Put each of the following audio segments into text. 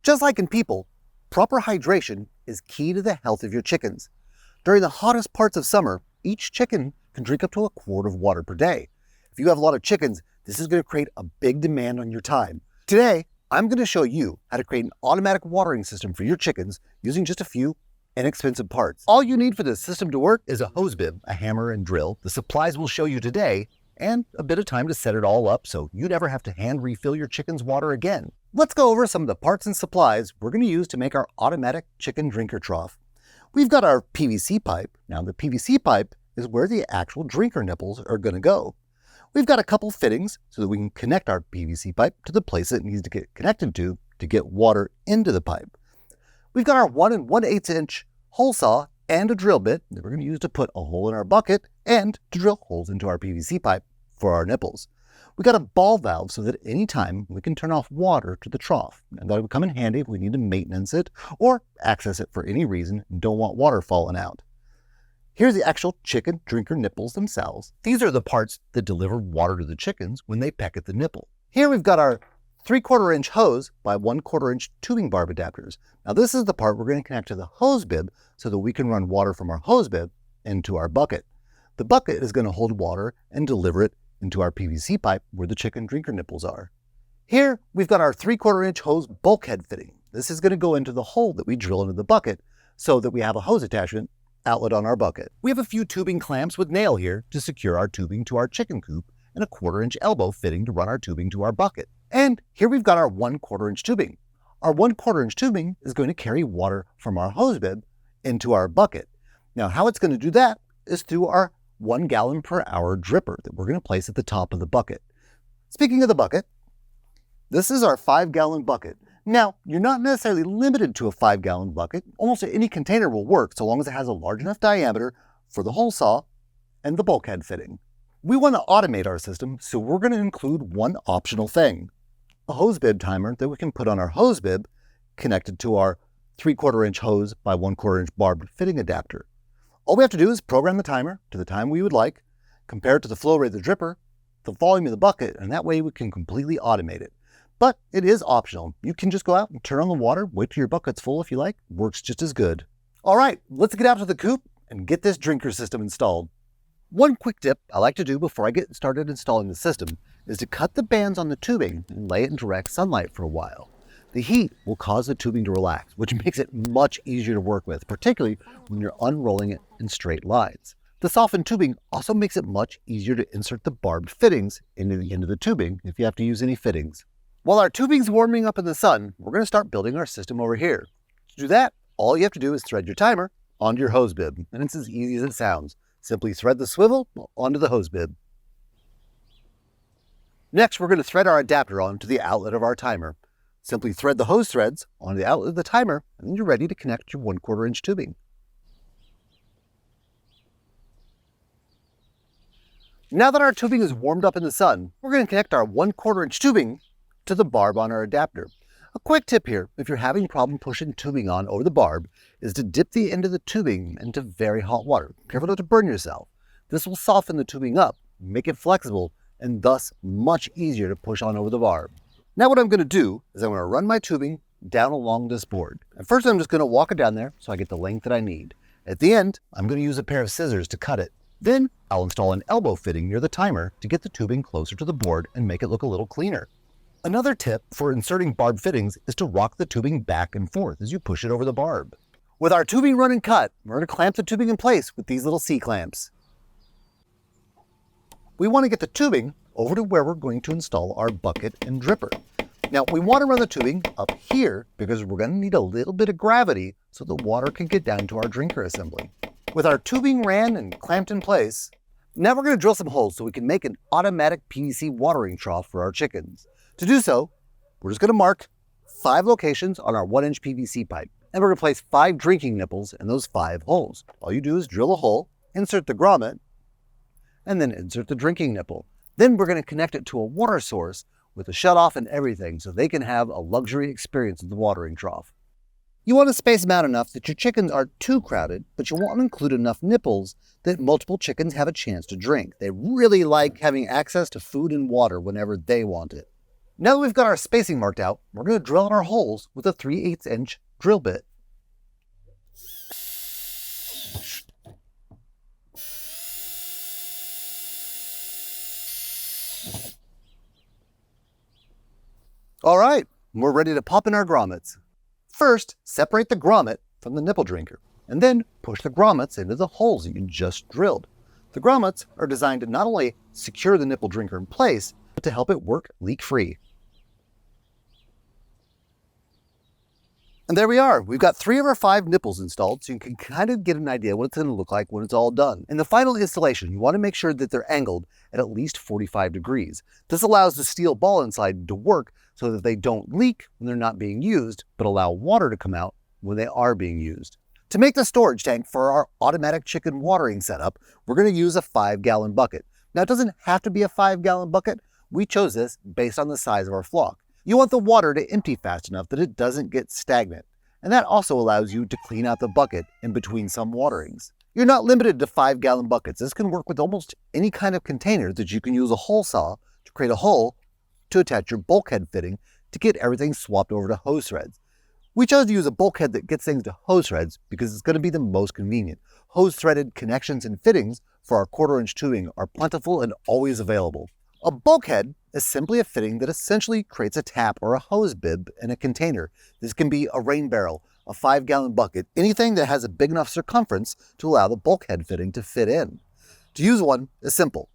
Just like in people, proper hydration is key to the health of your chickens. During the hottest parts of summer, each chicken can drink up to a quart of water per day. If you have a lot of chickens, this is going to create a big demand on your time. Today, I'm going to show you how to create an automatic watering system for your chickens using just a few inexpensive parts. All you need for this system to work is a hose bib, a hammer and drill, the supplies we'll show you today, and a bit of time to set it all up so you never have to hand refill your chicken's water again. Let's go over some of the parts and supplies we're going to use to make our automatic chicken drinker trough. We've got our PVC pipe. Now the PVC pipe is where the actual drinker nipples are going to go. We've got a couple fittings so that we can connect our PVC pipe to the place it needs to get connected to get water into the pipe. We've got our 1 1/8 inch hole saw and a drill bit that we're going to use to put a hole in our bucket and to drill holes into our PVC pipe for our nipples. We got a ball valve so that anytime we can turn off water to the trough, and that would come in handy if we need to maintenance it or access it for any reason and don't want water falling out. Here's the actual chicken drinker nipples themselves. These are the parts that deliver water to the chickens when they peck at the nipple. Here we've got our 3/4 inch hose by 1/4 inch tubing barb adapters. Now this is the part we're going to connect to the hose bib so that we can run water from our hose bib into our bucket. The bucket is going to hold water and deliver it into our PVC pipe where the chicken drinker nipples are. Here we've got our 3/4 inch hose bulkhead fitting. This is going to go into the hole that we drill into the bucket so that we have a hose attachment outlet on our bucket. We have a few tubing clamps with nail here to secure our tubing to our chicken coop and a 1/4 inch elbow fitting to run our tubing to our bucket. And here we've got our 1/4 inch tubing. Our 1/4 inch tubing is going to carry water from our hose bib into our bucket. Now how it's going to do that is through our 1 gallon per hour dripper that we're going to place at the top of the bucket. Speaking of the bucket, this is our 5-gallon bucket. Now, you're not necessarily limited to a 5-gallon bucket. Almost any container will work so long as it has a large enough diameter for the hole saw and the bulkhead fitting. We want to automate our system, so we're going to include one optional thing, a hose bib timer that we can put on our hose bib connected to our 3/4 inch hose by 1/4 inch barbed fitting adapter. All we have to do is program the timer to the time we would like, compare it to the flow rate of the dripper, the volume of the bucket, and that way we can completely automate it. But it is optional. You can just go out and turn on the water, wait till your bucket's full if you like. Works just as good. All right, let's get out to the coop and get this drinker system installed. One quick tip I like to do before I get started installing the system is to cut the bands on the tubing and lay it in direct sunlight for a while. The heat will cause the tubing to relax, which makes it much easier to work with, particularly when you're unrolling it in straight lines. The softened tubing also makes it much easier to insert the barbed fittings into the end of the tubing if you have to use any fittings. While our tubing's warming up in the sun, we're going to start building our system over here. To do that, all you have to do is thread your timer onto your hose bib, and it's as easy as it sounds. Simply thread the swivel onto the hose bib. Next, we're going to thread our adapter onto the outlet of our timer. Simply thread the hose threads onto the outlet of the timer, and then you're ready to connect your 1/4 inch tubing. Now that our tubing is warmed up in the sun, we're going to connect our 1/4 inch tubing to the barb on our adapter. A quick tip here, if you're having problem pushing tubing on over the barb, is to dip the end of the tubing into very hot water. Careful not to burn yourself. This will soften the tubing up, make it flexible, and thus much easier to push on over the barb. Now what I'm going to do is I'm going to run my tubing down along this board. At first I'm just going to walk it down there so I get the length that I need. At the end, I'm going to use a pair of scissors to cut it. Then I'll install an elbow fitting near the timer to get the tubing closer to the board and make it look a little cleaner. Another tip for inserting barb fittings is to rock the tubing back and forth as you push it over the barb. With our tubing run and cut, we're going to clamp the tubing in place with these little C-clamps. We want to get the tubing over to where we're going to install our bucket and dripper. Now we want to run the tubing up here because we're going to need a little bit of gravity so the water can get down to our drinker assembly. With our tubing ran and clamped in place, now we're going to drill some holes so we can make an automatic PVC watering trough for our chickens. To do so, we're just going to mark 5 locations on our 1 inch PVC pipe, and we're going to place 5 drinking nipples in those 5 holes. All you do is drill a hole, insert the grommet, and then insert the drinking nipple. Then we're going to connect it to a water source with a shutoff and everything so they can have a luxury experience at the watering trough. You want to space them out enough that your chickens aren't too crowded, but you want to include enough nipples that multiple chickens have a chance to drink. They really like having access to food and water whenever they want it. Now that we've got our spacing marked out, we're going to drill out our holes with a 3/8 inch drill bit. All right, we're ready to pop in our grommets. First, separate the grommet from the nipple drinker, and then push the grommets into the holes that you just drilled. The grommets are designed to not only secure the nipple drinker in place, but to help it work leak-free. And there we are. We've got 3 of our 5 nipples installed, so you can kind of get an idea what it's going to look like when it's all done. In the final installation, you want to make sure that they're angled at least 45 degrees. This allows the steel ball inside to work so that they don't leak when they're not being used, but allow water to come out when they are being used. To make the storage tank for our automatic chicken watering setup, we're going to use a 5-gallon bucket. Now, it doesn't have to be a 5-gallon bucket. We chose this based on the size of our flock. You want the water to empty fast enough that it doesn't get stagnant, and that also allows you to clean out the bucket in between some waterings. You're not limited to 5-gallon buckets. This can work with almost any kind of container that you can use a hole saw to create a hole to attach your bulkhead fitting to get everything swapped over to hose threads. We chose to use a bulkhead that gets things to hose threads because it's going to be the most convenient. Hose threaded connections and fittings for our 1/4 inch tubing are plentiful and always available. A bulkhead is simply a fitting that essentially creates a tap or a hose bib in a container. This can be a rain barrel, a 5-gallon bucket, anything that has a big enough circumference to allow the bulkhead fitting to fit in. To use one is simple.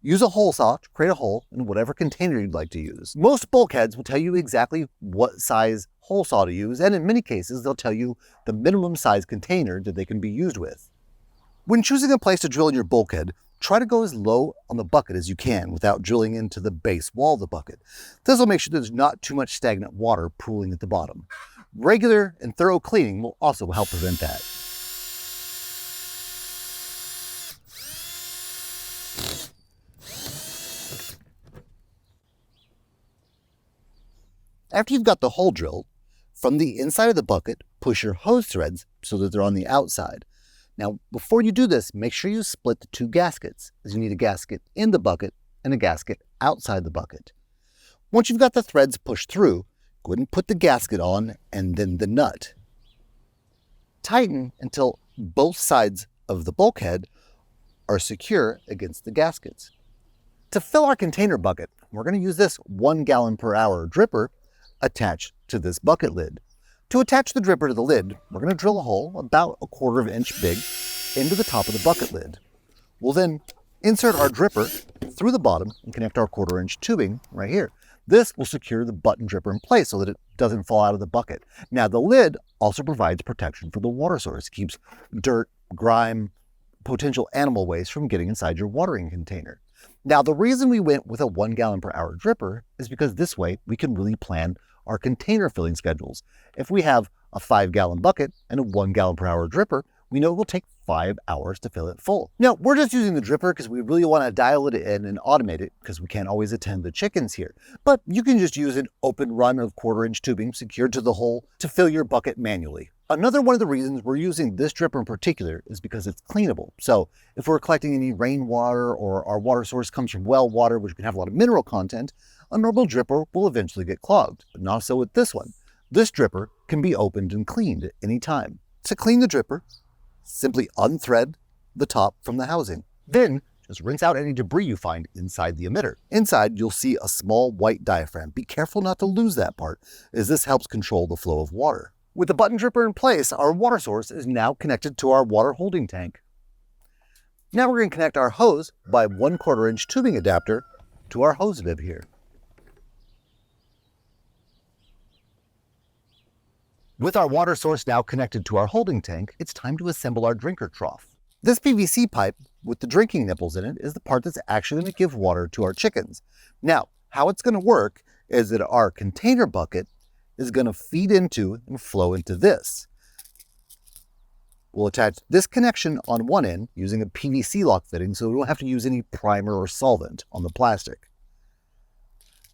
Use a hole saw to create a hole in whatever container you'd like to use. Most bulkheads will tell you exactly what size hole saw to use, and in many cases, they'll tell you the minimum size container that they can be used with. When choosing a place to drill in your bulkhead, try to go as low on the bucket as you can without drilling into the base wall of the bucket. This will make sure there's not too much stagnant water pooling at the bottom. Regular and thorough cleaning will also help prevent that. After you've got the hole drilled, from the inside of the bucket, push your hose threads so that they're on the outside. Now, before you do this, make sure you split the 2 gaskets, as you need a gasket in the bucket and a gasket outside the bucket. Once you've got the threads pushed through, go ahead and put the gasket on and then the nut. Tighten until both sides of the bulkhead are secure against the gaskets. To fill our container bucket, we're going to use this 1 gallon per hour dripper attached to this bucket lid. To attach the dripper to the lid, we're going to drill a hole about 1/4 inch big into the top of the bucket lid. We'll then insert our dripper through the bottom and connect our 1/4 inch tubing right here. This will secure the button dripper in place so that it doesn't fall out of the bucket. Now, the lid also provides protection for the water source. It keeps dirt, grime, potential animal waste from getting inside your watering container. Now, the reason we went with a 1 gallon per hour dripper is because this way we can really plan our container filling schedules. If we have a 5-gallon bucket and a 1 gallon per hour dripper, we know it will take 5 hours to fill it full. Now, we're just using the dripper because we really want to dial it in and automate it because we can't always attend the chickens here. But you can just use an open run of 1/4 inch tubing secured to the hole to fill your bucket manually. Another one of the reasons we're using this dripper in particular is because it's cleanable. So if we're collecting any rainwater or our water source comes from well water, which can have a lot of mineral content, a normal dripper will eventually get clogged, but not so with this one. This dripper can be opened and cleaned at any time. To clean the dripper, simply unthread the top from the housing. Then just rinse out any debris you find inside the emitter. Inside, you'll see a small white diaphragm. Be careful not to lose that part, as this helps control the flow of water. With the button dripper in place, our water source is now connected to our water holding tank. Now we're going to connect our hose by 1/4 inch tubing adapter to our hose bib here. With our water source now connected to our holding tank, it's time to assemble our drinker trough. This PVC pipe with the drinking nipples in it is the part that's actually going to give water to our chickens. Now, how it's going to work is that our container bucket is going to feed into and flow into this. We'll attach this connection on one end using a PVC lock fitting so we don't have to use any primer or solvent on the plastic.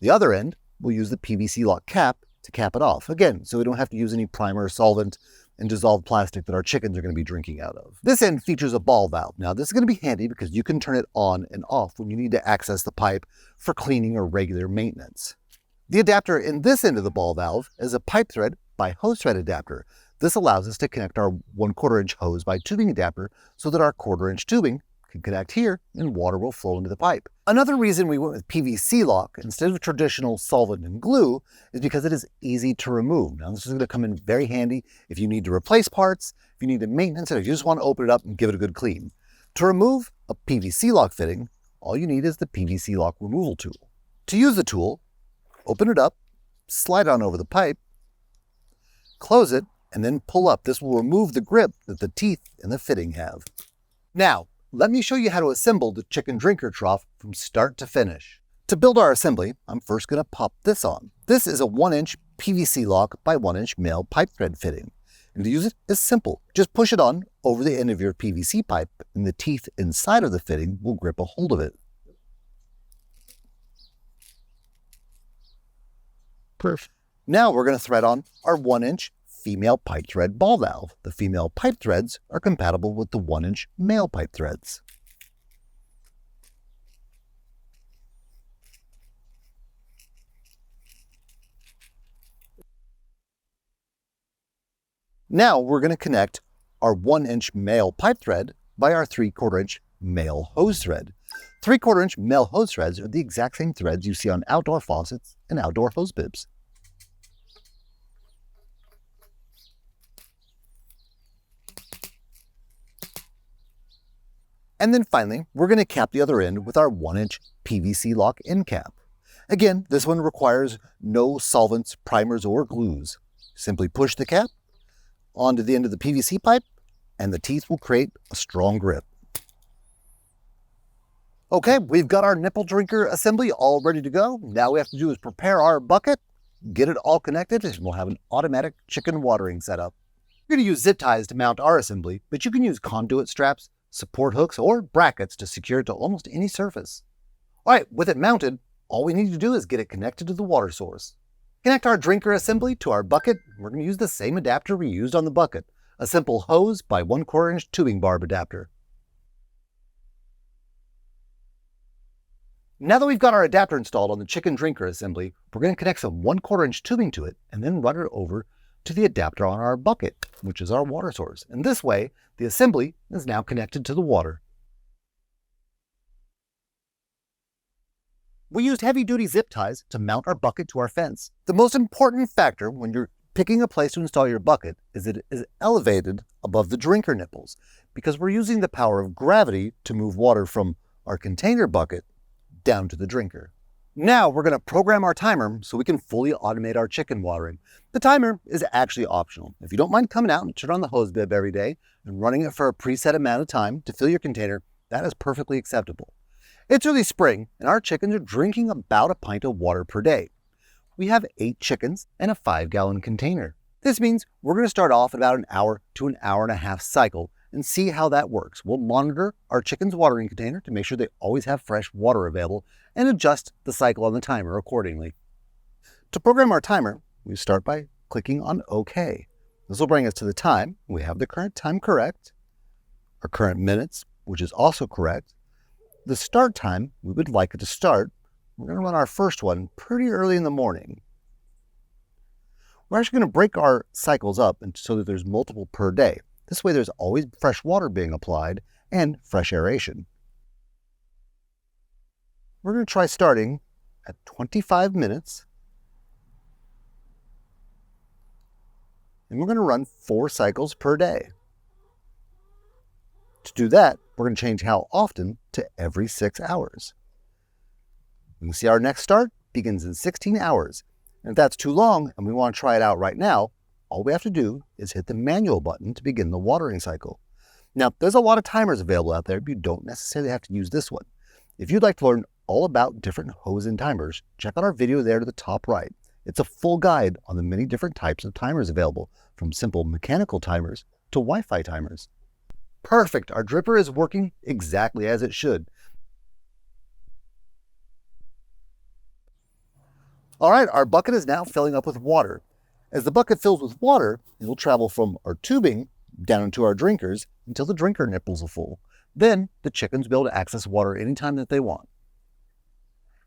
The other end, we'll use the PVC lock cap to cap it off. Again, so we don't have to use any primer or solvent and dissolved plastic that our chickens are going to be drinking out of. This end features a ball valve. Now, this is going to be handy because you can turn it on and off when you need to access the pipe for cleaning or regular maintenance. The adapter in this end of the ball valve is a pipe thread by hose thread adapter. This allows us to connect our 1/4 inch hose by tubing adapter so that our 1/4 inch tubing can connect here and water will flow into the pipe. Another reason we went with PVC lock instead of traditional solvent and glue is because it is easy to remove. Now this is going to come in very handy if you need to replace parts, if you need to maintenance it, if you just want to open it up and give it a good clean. To remove a PVC lock fitting, all you need is the PVC lock removal tool. To use the tool, open it up, slide on over the pipe, close it, and then pull up. This will remove the grip that the teeth in the fitting have. Now, let me show you how to assemble the chicken drinker trough from start to finish. To build our assembly, I'm first going to pop this on. This is a 1-inch PVC lock by 1-inch male pipe thread fitting. And to use it is simple. Just push it on over the end of your PVC pipe and the teeth inside of the fitting will grip a hold of it. Perfect. Now we're going to thread on our 1-inch female pipe thread ball valve. The female pipe threads are compatible with the 1-inch male pipe threads. Now we're going to connect our 1-inch male pipe thread by our 3/4 inch male hose thread. 3/4 inch male hose threads are the exact same threads you see on outdoor faucets and outdoor hose bibs. And then finally, we're going to cap the other end with our 1-inch PVC lock end cap. Again, this one requires no solvents, primers, or glues. Simply push the cap onto the end of the PVC pipe, and the teeth will create a strong grip. Okay, we've got our nipple drinker assembly all ready to go. Now we have to do is prepare our bucket, get it all connected, and we'll have an automatic chicken watering setup. We're going to use zip ties to mount our assembly, but you can use conduit straps, support hooks, or brackets to secure it to almost any surface. All right, with it mounted, all we need to do is get it connected to the water source. Connect our drinker assembly to our bucket. We're going to use the same adapter we used on the bucket, a simple hose by 1/4 inch tubing barb adapter. Now that we've got our adapter installed on the chicken drinker assembly, we're going to connect some 1/4 inch tubing to it and then run it over to the adapter on our bucket, which is our water source. And this way, the assembly is now connected to the water. We used heavy-duty zip ties to mount our bucket to our fence. The most important factor when you're picking a place to install your bucket is that it is elevated above the drinker nipples, because we're using the power of gravity to move water from our container bucket down to the drinker. Now we're going to program our timer so we can fully automate our chicken watering. The timer is actually optional. If you don't mind coming out and turn on the hose bib every day and running it for a preset amount of time to fill your container, that is perfectly acceptable. It's early spring and our chickens are drinking about a pint of water per day. We have 8 chickens and a 5-gallon container. This means we're going to start off at about an hour to an hour and a half cycle and see how that works. We'll monitor our chickens' watering container to make sure they always have fresh water available and adjust the cycle on the timer accordingly. To program our timer, we start by clicking on OK. This will bring us to the time. We have the current time correct, our current minutes, which is also correct. The start time, we would like it to start. We're going to run our first one pretty early in the morning. We're actually going to break our cycles up so that there's multiple per day. This way there's always fresh water being applied and fresh aeration. We're going to try starting at 25 minutes. And we're going to run 4 cycles per day. To do that, we're going to change how often to every 6 hours. You can see our next start begins in 16 hours. And if that's too long and we want to try it out right now, all we have to do is hit the manual button to begin the watering cycle. Now, there's a lot of timers available out there, but you don't necessarily have to use this one. If you'd like to learn all about different hose and timers, check out our video there to the top right. It's a full guide on the many different types of timers available, from simple mechanical timers to Wi-Fi timers. Perfect, our dripper is working exactly as it should. All right, our bucket is now filling up with water. As the bucket fills with water, it will travel from our tubing down into our drinkers until the drinker nipples are full. Then the chickens will be able to access water anytime that they want.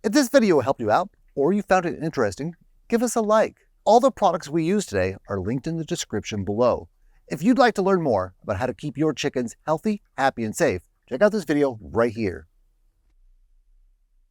If this video helped you out, or you found it interesting, give us a like. All the products we use today are linked in the description below. If you'd like to learn more about how to keep your chickens healthy, happy, and safe, check out this video right here.